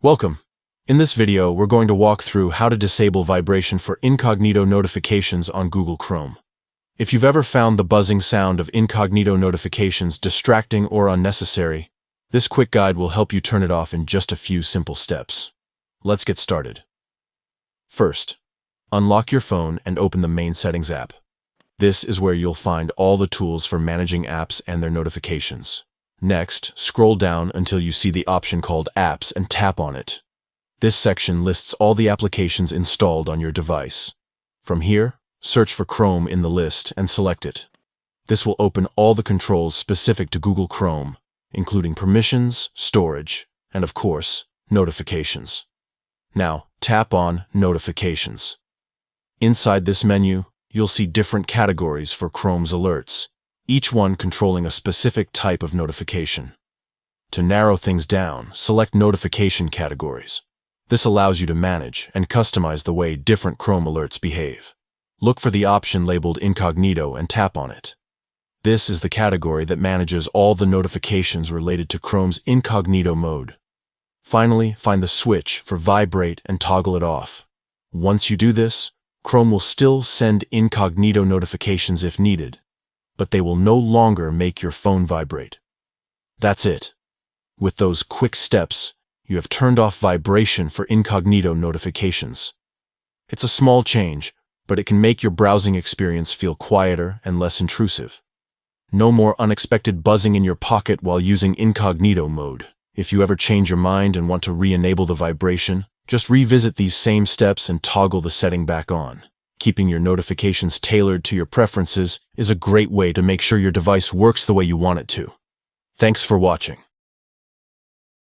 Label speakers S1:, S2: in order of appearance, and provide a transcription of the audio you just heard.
S1: Welcome. In this video, we're going to walk through how to disable vibration for incognito notifications on Google Chrome. If you've ever found the buzzing sound of incognito notifications distracting or unnecessary, this quick guide will help you turn it off in just a few simple steps. Let's get started. First, unlock your phone and open the main Settings app. This is where you'll find all the tools for managing apps and their notifications. Next, scroll down until you see the option called Apps and tap on it. This section lists all the applications installed on your device. From here, search for Chrome in the list and select it. This will open all the controls specific to Google Chrome, including permissions, storage, and of course, notifications. Now, tap on Notifications. Inside this menu, you'll see different categories for Chrome's alerts, each one controlling a specific type of notification. To narrow things down, select Notification Categories. This allows you to manage and customize the way different Chrome alerts behave. Look for the option labeled Incognito and tap on it. This is the category that manages all the notifications related to Chrome's Incognito mode. Finally, find the switch for Vibrate and toggle it off. Once you do this, Chrome will still send incognito notifications if needed, but they will no longer make your phone vibrate. That's it. With those quick steps, you have turned off vibration for incognito notifications. It's a small change, but it can make your browsing experience feel quieter and less intrusive. No more unexpected buzzing in your pocket while using incognito mode. If you ever change your mind and want to re-enable the vibration, just revisit these same steps and toggle the setting back on. Keeping your notifications tailored to your preferences is a great way to make sure your device works the way you want it to. Thanks for watching.